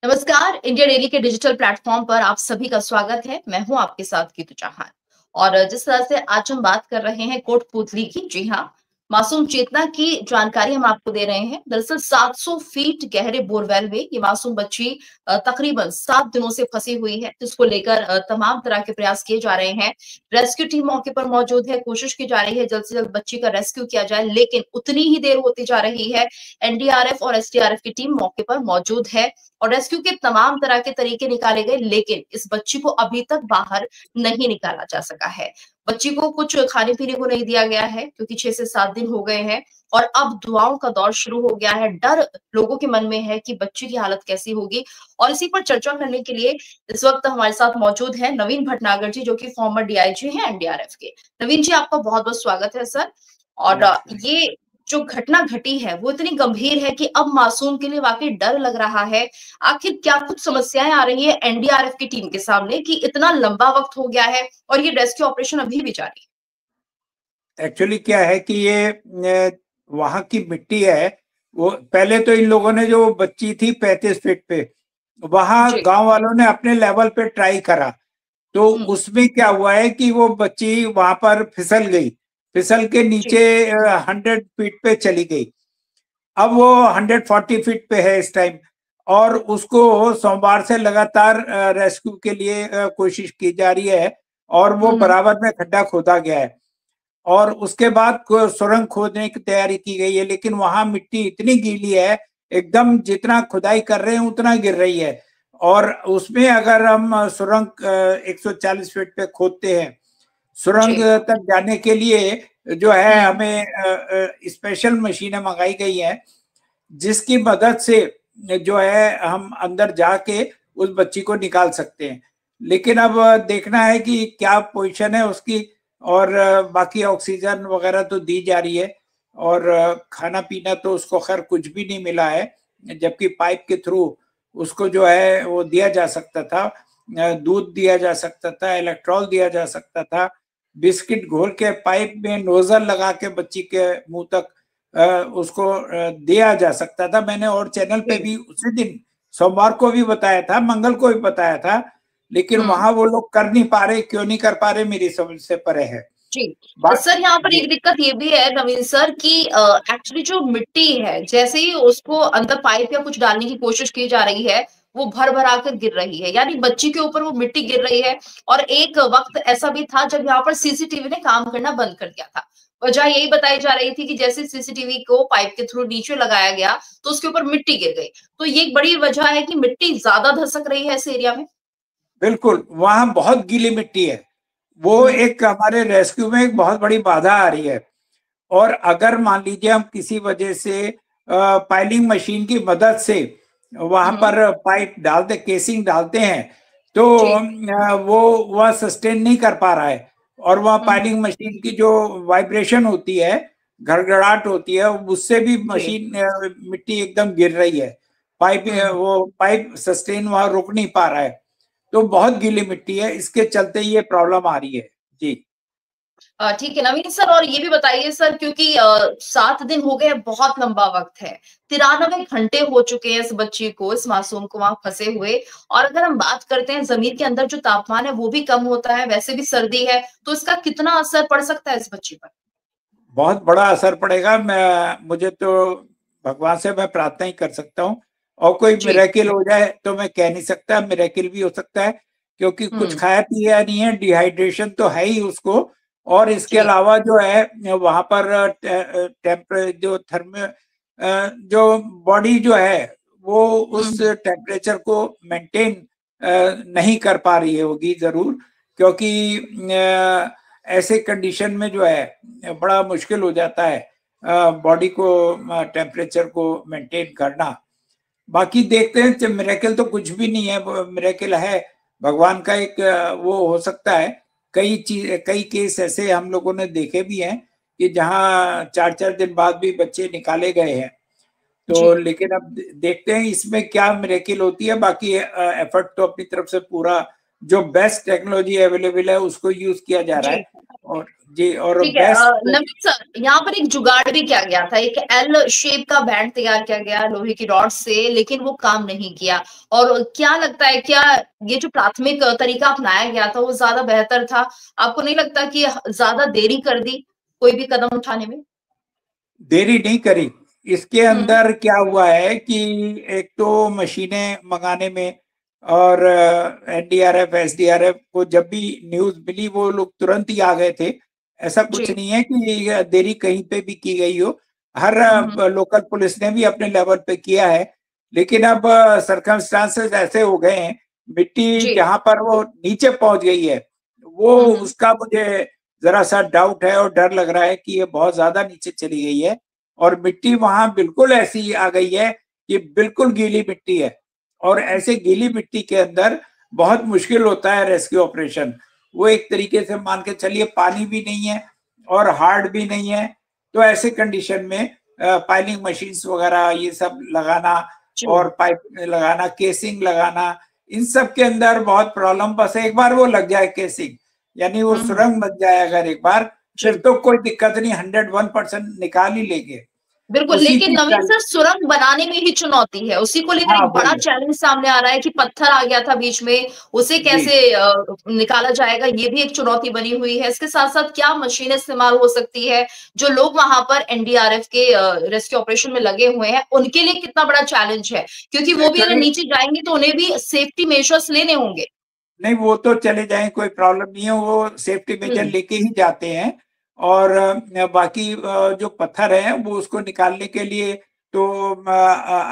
नमस्कार। India daily के digital platform पर आप सभी का स्वागत है। मैं हूं आपके साथ कीतू चौहान। और जिस तरह से आज हम बात कर रहे हैं कोटपूतली की, जी हाँ, मासूम चेतना की जानकारी हम आपको दे रहे हैं। दरअसल 700 फीट गहरे बोरवेल में ये मासूम बच्ची तकरीबन 7 दिनों से फंसी हुई है, जिसको लेकर तमाम तरह के प्रयास किए जा रहे हैं। रेस्क्यू टीम मौके पर मौजूद है, कोशिश की जा रही है जल्द से जल्द बच्ची का रेस्क्यू किया जाए, लेकिन उतनी ही देर होती जा रही है। एनडीआरएफ और एसडीआरएफ की टीम मौके पर मौजूद है और रेस्क्यू के तमाम तरह के तरीके निकाले गए, लेकिन इस बच्ची को अभी तक बाहर नहीं निकाला जा सका है। बच्ची को कुछ खाने पीने को नहीं दिया गया है क्योंकि 6 से 7 दिन हो गए हैं और अब दुआओं का दौर शुरू हो गया है। डर लोगों के मन में है कि बच्ची की हालत कैसी होगी, और इसी पर चर्चा करने के लिए इस वक्त हमारे साथ मौजूद है नवीन भटनागर जी, जो कि फॉर्मर डीआईजी हैं एनडीआरएफ के। नवीन जी, आपका बहुत बहुत स्वागत है सर। और ये जो घटना घटी है वो इतनी गंभीर है कि अब मासूम के लिए वाकई डर लग रहा है। आखिर क्या कुछ समस्याएं आ रही है एनडीआरएफ की टीम के सामने कि इतना लंबा वक्त हो गया है और ये रेस्क्यू ऑपरेशन अभी भी जारी है? एक्चुअली क्या है कि ये वहां की मिट्टी है। वो पहले तो इन लोगों ने जो बच्ची थी 35 फीट पे, वहां जी। गांव वालों ने अपने लेवल पे ट्राई करा, तो उसमें क्या हुआ है कि वो बच्ची वहां पर फिसल गई, फिसल के नीचे 100 फीट पे चली गई। अब वो 140 फीट पे है इस टाइम, और उसको सोमवार से लगातार रेस्क्यू के लिए कोशिश की जा रही है, और वो बराबर में खड्डा खोदा गया है और उसके बाद सुरंग खोदने की तैयारी की गई है। लेकिन वहां मिट्टी इतनी गीली है, एकदम जितना खुदाई कर रहे हैं उतना गिर रही है, और उसमें अगर हम सुरंग 140 फीट पे खोदते हैं, सुरंग तक जाने के लिए जो है हमें स्पेशल मशीनें मंगाई गई हैं, जिसकी मदद से जो है हम अंदर जाके उस बच्ची को निकाल सकते हैं। लेकिन अब देखना है कि क्या पोजीशन है उसकी, और बाकी ऑक्सीजन वगैरह तो दी जा रही है, और खाना पीना तो उसको खैर कुछ भी नहीं मिला है, जबकि पाइप के थ्रू उसको जो है वो दिया जा सकता था, दूध दिया जा सकता था, इलेक्ट्रॉल दिया जा सकता था, बिस्किट घोल के पाइप में नोजल लगा के बच्ची के मुंह तक उसको दिया जा सकता था। मैंने और चैनल पे भी उसी दिन सोमवार को भी बताया था, मंगल को भी बताया था, लेकिन वहां वो लोग कर नहीं पा रहे। क्यों नहीं कर पा रहे, मेरी समझ से परे है। जी सर, यहाँ पर एक दिक्कत ये भी है नवीन सर कि एक्चुअली जो मिट्टी है, जैसे ही उसको अंदर पाइप या कुछ डालने की कोशिश की जा रही है, वो भर भरा कर गिर रही है, यानी बच्ची के ऊपर वो मिट्टी गिर रही है। और एक वक्त ऐसा भी था जब यहाँ पर सीसीटीवी ने काम करना बंद कर दिया था। वजह यही बताई जा रही थी कि जैसे सीसीटीवी को पाइप के थ्रू नीचे लगाया गया तो उसके ऊपर मिट्टी गिर गई। तो ये एक बड़ी वजह है कि मिट्टी ज्यादा धसक रही है इस एरिया में। बिल्कुल, वहां बहुत गीली मिट्टी है, वो एक हमारे रेस्क्यू में एक बहुत बड़ी बाधा आ रही है। और अगर मान लीजिए हम किसी वजह से पाइलिंग मशीन की मदद से वहां पर पाइप डालते, केसिंग डालते हैं, तो वो वह सस्टेन नहीं कर पा रहा है, और वह पाइलिंग मशीन की जो वाइब्रेशन होती है, घड़घड़ाहट होती है, उससे भी मशीन मिट्टी एकदम गिर रही है। पाइप वो पाइप सस्टेन वहां रुक नहीं पा रहा है, तो बहुत गीली मिट्टी है, इसके चलते ये प्रॉब्लम आ रही है। जी ठीक है नवीन सर, और ये भी बताइए सर, क्योंकि 7 दिन हो गए, बहुत लंबा वक्त है, 93 घंटे हो चुके हैं इस बच्ची को, इस मासूम को वहां फंसे हुए। और अगर हम बात करते हैं जमीन के अंदर जो तापमान है वो भी कम होता है, वैसे भी सर्दी है, तो इसका कितना असर पड़ सकता है इस बच्ची पर? बहुत बड़ा असर पड़ेगा। मुझे तो भगवान से मैं प्रार्थना ही कर सकता हूँ, और कोई मिरेकल हो जाए तो मैं कह नहीं सकता, मिरेकल भी हो सकता है, क्योंकि कुछ खाया पिया नहीं है, डिहाइड्रेशन तो है ही उसको, और इसके अलावा जो है वहां पर जो जो बॉडी जो है वो उस टेम्परेचर को मेंटेन नहीं कर पा रही होगी जरूर, क्योंकि ऐसे कंडीशन में जो है बड़ा मुश्किल हो जाता है बॉडी को टेम्परेचर को मेंटेन करना। बाकी देखते हैं, मिरेकल तो कुछ भी नहीं है, मिरेकल है भगवान का एक वो हो सकता है। कई केस ऐसे हम लोगों ने देखे भी हैं कि जहां 4-4 दिन बाद भी बच्चे निकाले गए हैं। तो लेकिन अब देखते हैं इसमें क्या मिरेकल होती है। बाकी एफर्ट तो अपनी तरफ से पूरा, जो बेस्ट टेक्नोलॉजी अवेलेबल है उसको यूज किया जा रहा है, और जी। और ठीक है। बेस्ट नवीन सर, यहाँ पर एक जुगाड़ भी किया गया था, एक एल शेप का बैंड तैयार किया गया लोहे की रॉड से, लेकिन वो काम नहीं किया। और क्या लगता है, क्या ये जो प्राथमिक तरीका अपनाया गया था वो ज्यादा बेहतर था? आपको नहीं लगता कि ज्यादा देरी कर दी कोई भी कदम उठाने में? देरी नहीं करी। इसके हम्म। अंदर क्या हुआ है कि एक तो मशीनें मंगाने में, और एनडीआरएफ एसडीआरएफ को जब भी न्यूज मिली वो लोग तुरंत ही आ गए थे। ऐसा कुछ जी। नहीं है कि देरी कहीं पे भी की गई हो। हर हम्म। लोकल पुलिस ने भी अपने लेवल पे किया है। लेकिन अब सरकमस्टांसेस ऐसे हो गए हैं, मिट्टी जी। जहां पर वो नीचे पहुंच गई है, वो हम्म। उसका मुझे जरा सा डाउट है और डर लग रहा है कि ये बहुत ज्यादा नीचे चली गई है। और मिट्टी वहां बिल्कुल ऐसी आ गई है कि बिल्कुल गीली मिट्टी है। और ऐसे गीली मिट्टी के अंदर बहुत मुश्किल होता है रेस्क्यू ऑपरेशन। वो एक तरीके से मान के चलिए पानी भी नहीं है और हार्ड भी नहीं है। तो ऐसे कंडीशन में पाइलिंग मशीन्स वगैरह ये सब लगाना, जी। और पाइप लगाना, केसिंग लगाना, इन सब के अंदर बहुत प्रॉब्लम। बस एक बार वो लग जाए केसिंग, यानी वो हम्म। सुरंग बन जाए अगर एक बार, फिर जी। तो कोई दिक्कत नहीं, 101% निकाल ही लेंगे। बिल्कुल, उसी लेकिन की नवीन चल। सर, सुरंग बनाने में ही चुनौती है, उसी को लेकर हाँ एक बड़ा बोलिए। चैलेंज सामने आ रहा है कि पत्थर आ गया था बीच में, उसे जी। कैसे निकाला जाएगा, ये भी एक चुनौती बनी हुई है। इसके साथ साथ क्या मशीनें इस्तेमाल हो सकती है? जो लोग वहां पर एनडीआरएफ के रेस्क्यू ऑपरेशन में लगे हुए हैं, उनके लिए कितना बड़ा चैलेंज है? क्योंकि वो भी अगर चले, नीचे जाएंगे तो उन्हें भी सेफ्टी मेजर्स लेने होंगे। नहीं वो तो चले जाएं, कोई प्रॉब्लम नहीं है, वो सेफ्टी मेजर हम्म। लेके ही जाते हैं। और बाकी जो पत्थर है वो उसको निकालने के लिए तो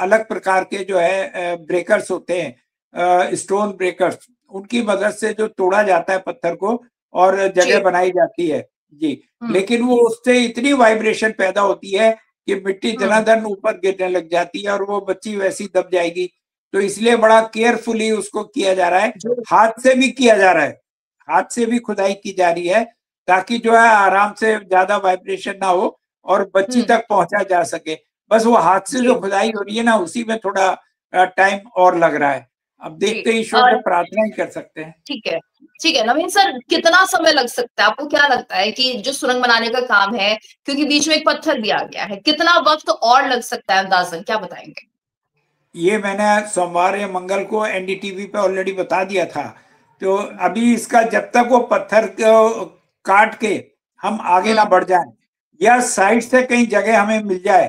अलग प्रकार के जो है ब्रेकर्स होते हैं, स्टोन ब्रेकर्स, उनकी मदद से जो तोड़ा जाता है पत्थर को और जगह जी। बनाई जाती है। जी। हम्म। लेकिन वो उससे इतनी वाइब्रेशन पैदा होती है कि मिट्टी हम्म। धनाधन ऊपर गिरने लग जाती है और वो बच्ची वैसी दब जाएगी। तो इसलिए बड़ा केयरफुली उसको किया जा रहा है। जी। हाथ से भी किया जा रहा है, हाथ से भी खुदाई की जा रही है, ताकि जो है आराम से, ज्यादा वाइब्रेशन ना हो और बच्ची हम्म। तक पहुंचा जा सके। बस वो हाथ से जो जी। खुदाई हो रही है ना, उसी में थोड़ा टाइम और लग रहा है। अब जी। देखते ही, ईश्वर से प्रार्थना ही कर सकते हैं। ठीक है। ठीक है नवीन सर, कितना समय लग सकता है? आपको क्या लगता है कि जो सुरंग बनाने का काम है, क्योंकि बीच में एक पत्थर भी आ गया है, कितना वक्त और लग सकता है अंदाजन, क्या बताएंगे? ये मैंने सोमवार या मंगल को एनडीटीवी पे ऑलरेडी बता दिया था। तो अभी इसका जब तक वो पत्थर को काट के हम आगे ना हम्म। बढ़ जाएं, या साइड से कहीं जगह हमें मिल जाए,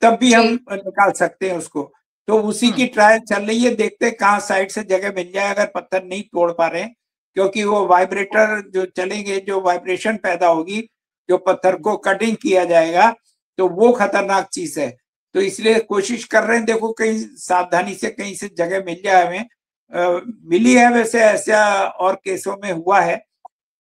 तब भी हम जी। निकाल सकते हैं उसको। तो उसी की हम्म। ट्रायल चल रही है, देखते हैं कहाँ साइड से जगह मिल जाए अगर पत्थर नहीं तोड़ पा रहे हैं। क्योंकि वो वाइब्रेटर जो चलेंगे, जो वाइब्रेशन पैदा होगी, जो पत्थर को कटिंग किया जाएगा, तो वो खतरनाक चीज है। तो इसलिए कोशिश कर रहे हैं, देखो कहीं सावधानी से कहीं से जगह मिल जाए हमें। मिली है वैसे, ऐसा और केसों में हुआ है।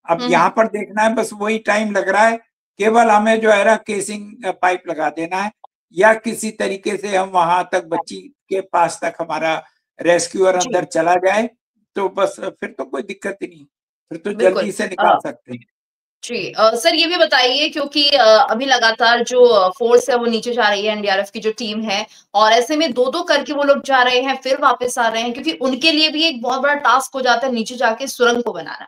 अब यहाँ हम्म। पर देखना है, बस वही टाइम लग रहा है। केवल हमें जो है ना केसिंग पाइप लगा देना है, या किसी तरीके से हम वहां तक, बच्ची के पास तक हमारा रेस्क्यूअर जी। अंदर चला जाए, तो बस फिर तो कोई दिक्कत ही नहीं, फिर तो बिल्कुल। जल्दी से निकाल सकते हैं। जी। सर ये भी बताइए, क्योंकि अभी लगातार जो फोर्स है वो नीचे जा रही है, एनडीआरएफ की जो टीम है, और ऐसे में दो दो करके वो लोग जा रहे हैं फिर वापस आ रहे हैं, क्योंकि उनके लिए भी एक बहुत बड़ा टास्क हो जाता है नीचे जाके सुरंग को बनाना।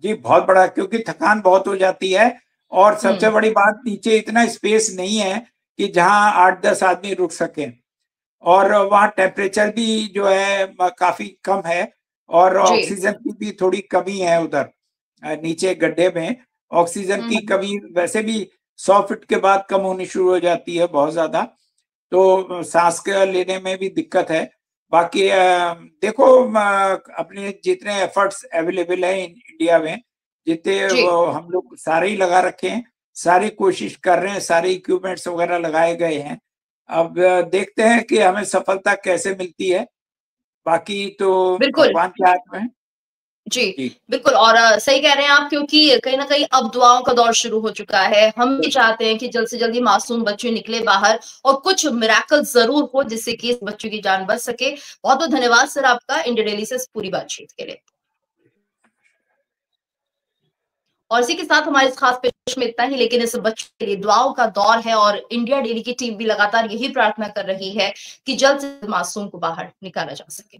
जी बहुत बड़ा, क्योंकि थकान बहुत हो जाती है। और सबसे हम्म। बड़ी बात, नीचे इतना स्पेस नहीं है कि जहां 8-10 आदमी रुक सके। और वहाँ टेम्परेचर भी जो है काफी कम है, और जी। ऑक्सीजन की भी थोड़ी कमी है उधर नीचे गड्ढे में। ऑक्सीजन की हम्म। कमी वैसे भी 100 फीट के बाद कम होनी शुरू हो जाती है बहुत ज्यादा। तो सांस के लेने में भी दिक्कत है। बाकी देखो, अपने जितने एफर्ट्स अवेलेबल है इंडिया में, जितने जी। वो हम लोग सारे ही लगा रखे हैं, सारी कोशिश कर रहे हैं, सारे इक्विपमेंट्स वगैरह लगाए गए हैं। अब देखते हैं कि हमें सफलता कैसे मिलती है। बाकी तो बिल्कुल। भगवान के हाथ में है। जी। जी। बिल्कुल, और सही कह रहे हैं आप, क्योंकि कहीं ना कहीं अब दुआओं का दौर शुरू हो चुका है। हम भी चाहते हैं कि जल्द से जल्दी मासूम बच्चे निकले बाहर, और कुछ मिराकल जरूर हो जिससे कि इस बच्चे की जान बच सके। बहुत बहुत धन्यवाद सर आपका इंडिया डेली से इस पूरी बातचीत के लिए। और इसी के साथ हमारे इस खास पेश में इतना ही, लेकिन इस बच्चे के लिए दुआओं का दौर है, और इंडिया डेली की टीम भी लगातार यही प्रार्थना कर रही है कि जल्द से जल्द मासूम को बाहर निकाला जा सके।